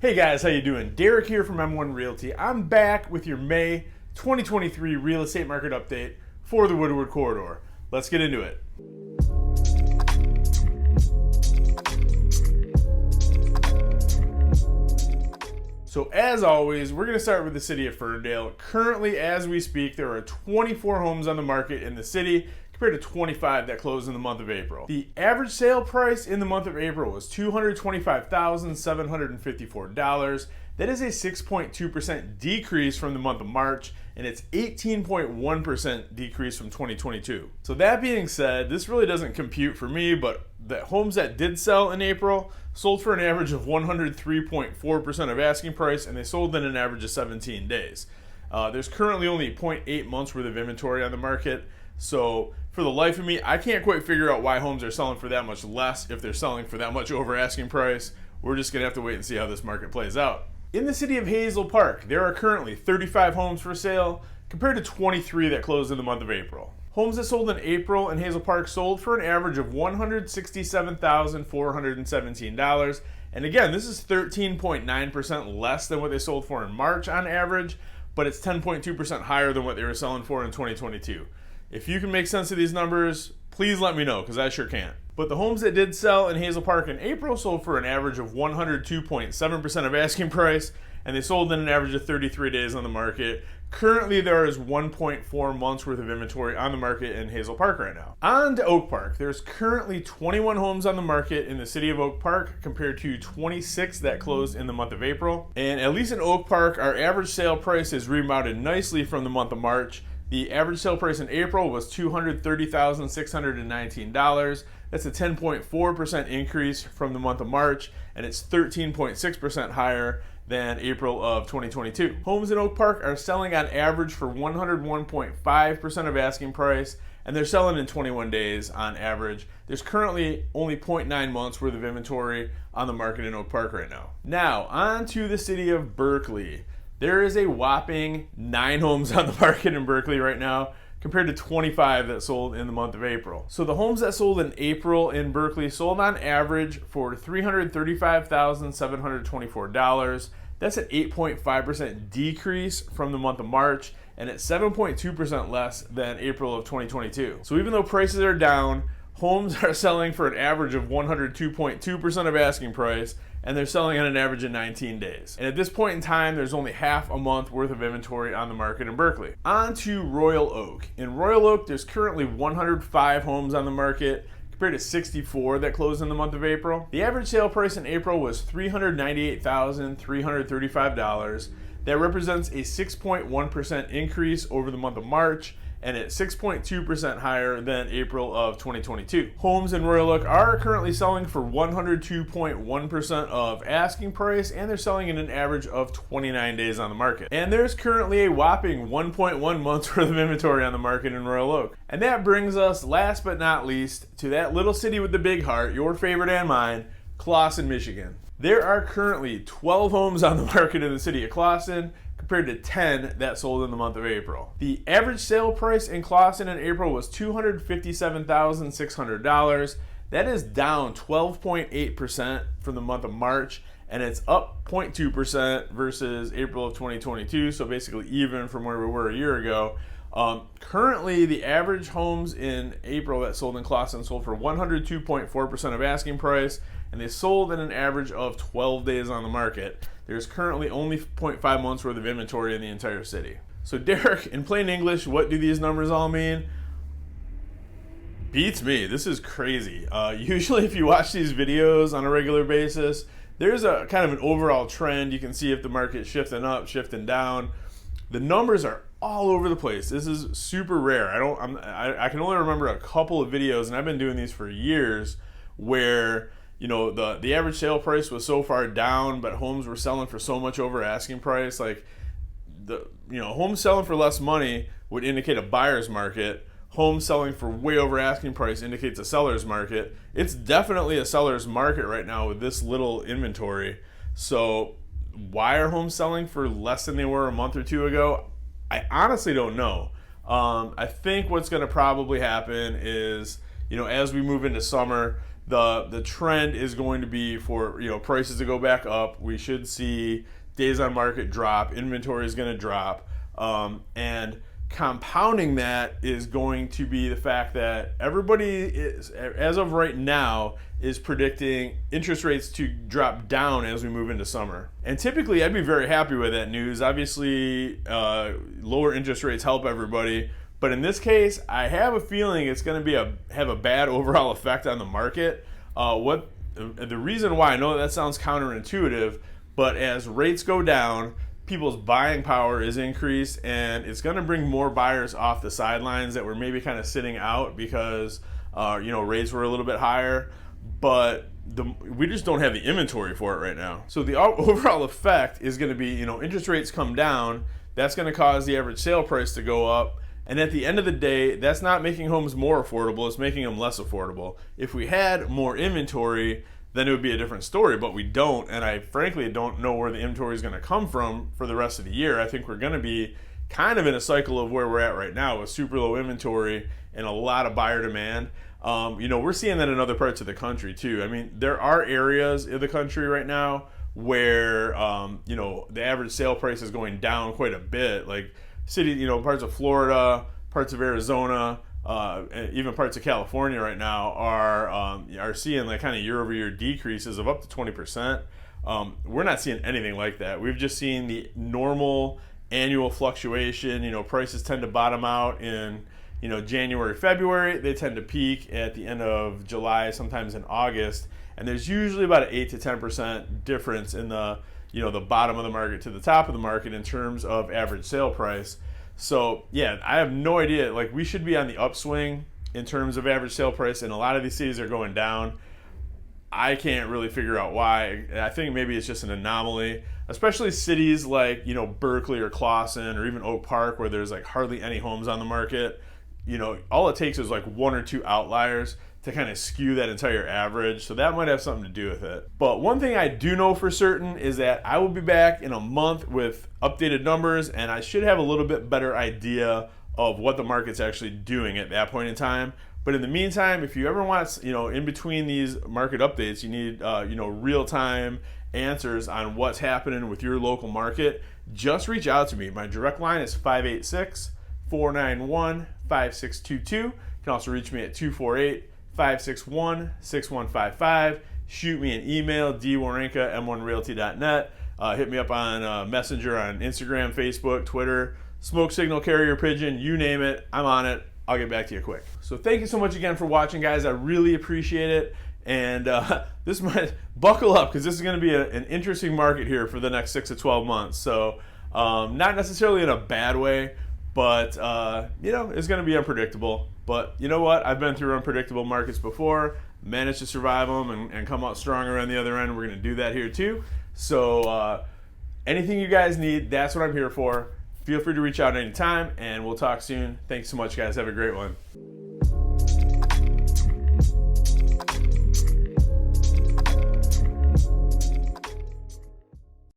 Hey guys, how you doing? Derek here from M1 Realty. I'm back with your May 2023 real estate market update for the Woodward corridor. Let's get into it. So as always, we're going to start with the city of Ferndale. Currently, as we speak, there are 24 homes on the market in the city compared to 25 that closed in the month of April. The average sale price in the month of April was $225,754. That is a 6.2% decrease from the month of March, and it's 18.1% decrease from 2022. So that being said, this really doesn't compute for me, but the homes that did sell in April sold for an average of 103.4% of asking price, and they sold in an average of 17 days. There's currently only 0.8 months worth of inventory on the market. So for the life of me, I can't quite figure out why homes are selling for that much less if they're selling for that much over asking price. We're just gonna have to wait and see how this market plays out. In the city of Hazel Park, there are currently 35 homes for sale compared to 23 that closed in the month of April. Homes that sold in April in Hazel Park sold for an average of $167,417. And again, this is 13.9% less than what they sold for in March on average, but it's 10.2% higher than what they were selling for in 2022. If you can make sense of these numbers, please let me know, because I sure can't. But the homes that did sell in Hazel Park in April sold for an average of 102.7% of asking price, and they sold in an average of 33 days on the market. Currently, there is 1.4 months worth of inventory on the market in Hazel Park right now. On to Oak Park. There's currently 21 homes on the market in the city of Oak Park compared to 26 that closed in the month of April. And at least in Oak Park, our average sale price has rebounded nicely from the month of March. The average sale price in April was $230,619. That's a 10.4% increase from the month of March, and it's 13.6% higher than April of 2022. Homes in Oak Park are selling on average for 101.5% of asking price, and they're selling in 21 days on average. There's currently only 0.9 months worth of inventory on the market in Oak Park right now. Now, on to the city of Berkeley. There is a whopping 9 homes on the market in Berkeley right now compared to 25 that sold in the month of April. So the homes that sold in April in Berkeley sold on average for $335,724. That's an 8.5% decrease from the month of March, and it's 7.2% less than April of 2022. So even though prices are down, homes are selling for an average of 102.2% of asking price, and they're selling on an average of 19 days. And at this point in time, there's only half a month worth of inventory on the market in Berkeley. On to Royal Oak. In Royal Oak, there's currently 105 homes on the market compared to 64 that closed in the month of April. The average sale price in April was $398,335. That represents a 6.1% increase over the month of March, and it's 6.2% higher than April of 2022. Homes in Royal Oak are currently selling for 102.1% of asking price, and they're selling in an average of 29 days on the market. And there's currently a whopping 1.1 months worth of inventory on the market in Royal Oak. And that brings us, last but not least, to that little city with the big heart, your favorite and mine, Clawson, Michigan. There are currently 12 homes on the market in the city of Clawson, compared to 10 that sold in the month of April. The average sale price in Clawson in April was $257,600. That is down 12.8% from the month of March, and it's up 0.2% versus April of 2022, so basically even from where we were a year ago. Currently, the average homes in April that sold in Clawson sold for 102.4% of asking price, and they sold in an average of 12 days on the market. There's currently only 0.5 months worth of inventory in the entire city. So Derek, in plain English, what do these numbers all mean? Beats me. This is crazy. Usually if you watch these videos on a regular basis, there's a kind of an overall trend. You can see if the market's shifting up, shifting down. The numbers are all over the place. This is super rare. I can only remember a couple of videos, and I've been doing these for years, where the average sale price was so far down, but homes were selling for so much over asking price. Like homes selling for less money would indicate a buyer's market. Homes selling for way over asking price indicates a seller's market. It's definitely a seller's market right now with this little inventory. So why are homes selling for less than they were a month or two ago? I honestly don't know. I think what's going to probably happen is, as we move into summer, the trend is going to be for prices to go back up. We should see days on market drop. Inventory is going to drop, and compounding that is going to be the fact that everybody is, as of right now, is predicting interest rates to drop down as we move into summer. And typically I'd be very happy with that news. Obviously, lower interest rates help everybody. But in this case, I have a feeling it's going to have a bad overall effect on the market. The reason why, I know that sounds counterintuitive, but as rates go down, people's buying power is increased, and it's going to bring more buyers off the sidelines that were maybe kind of sitting out because rates were a little bit higher, but we just don't have the inventory for it right now. So the overall effect is going to be, interest rates come down. That's going to cause the average sale price to go up. And at the end of the day, that's not making homes more affordable, it's making them less affordable. If we had more inventory, then it would be a different story, but we don't, and I frankly don't know where the inventory is going to come from for the rest of the year. I think we're going to be kind of in a cycle of where we're at right now with super low inventory and a lot of buyer demand. We're seeing that in other parts of the country too. I mean, there are areas in the country right now where the average sale price is going down quite a bit, like parts of Florida, parts of Arizona, even parts of California right now are seeing like kind of year-over-year decreases of up to 20%. We're not seeing anything like that. We've just seen the normal annual fluctuation. Prices tend to bottom out in January, February. They tend to peak at the end of July, sometimes in August, and there's usually about an 8 to 10% difference in the bottom of the market to the top of the market in terms of average sale price. So yeah, I have no idea. Like, we should be on the upswing in terms of average sale price, and a lot of these cities are going down. I can't really figure out why. I think maybe it's just an anomaly, especially cities like Berkeley or Clawson or even Oak Park, where there's like hardly any homes on the market. All it takes is like one or two outliers to kind of skew that entire average. So that might have something to do with it. But one thing I do know for certain is that I will be back in a month with updated numbers, and I should have a little bit better idea of what the market's actually doing at that point in time. But in the meantime, if you ever want, in between these market updates, you need, real-time answers on what's happening with your local market, just reach out to me. My direct line is 586-491-5622. You can also reach me at 248-561-6155. Shoot me an email, dwarenka, m1realty.net. Hit me up on Messenger on Instagram, Facebook, Twitter, smoke signal, carrier pigeon, you name it, I'm on it. I'll get back to you quick. So thank you so much again for watching, guys. I really appreciate it. And this might buckle up, because this is going to be an interesting market here for the next 6 to 12 months. So not necessarily in a bad way, but it's going to be unpredictable. But you know what? I've been through unpredictable markets before, managed to survive them and come out stronger on the other end. We're going to do that here too. So anything you guys need, that's what I'm here for. Feel free to reach out anytime, and we'll talk soon. Thanks so much, guys. Have a great one.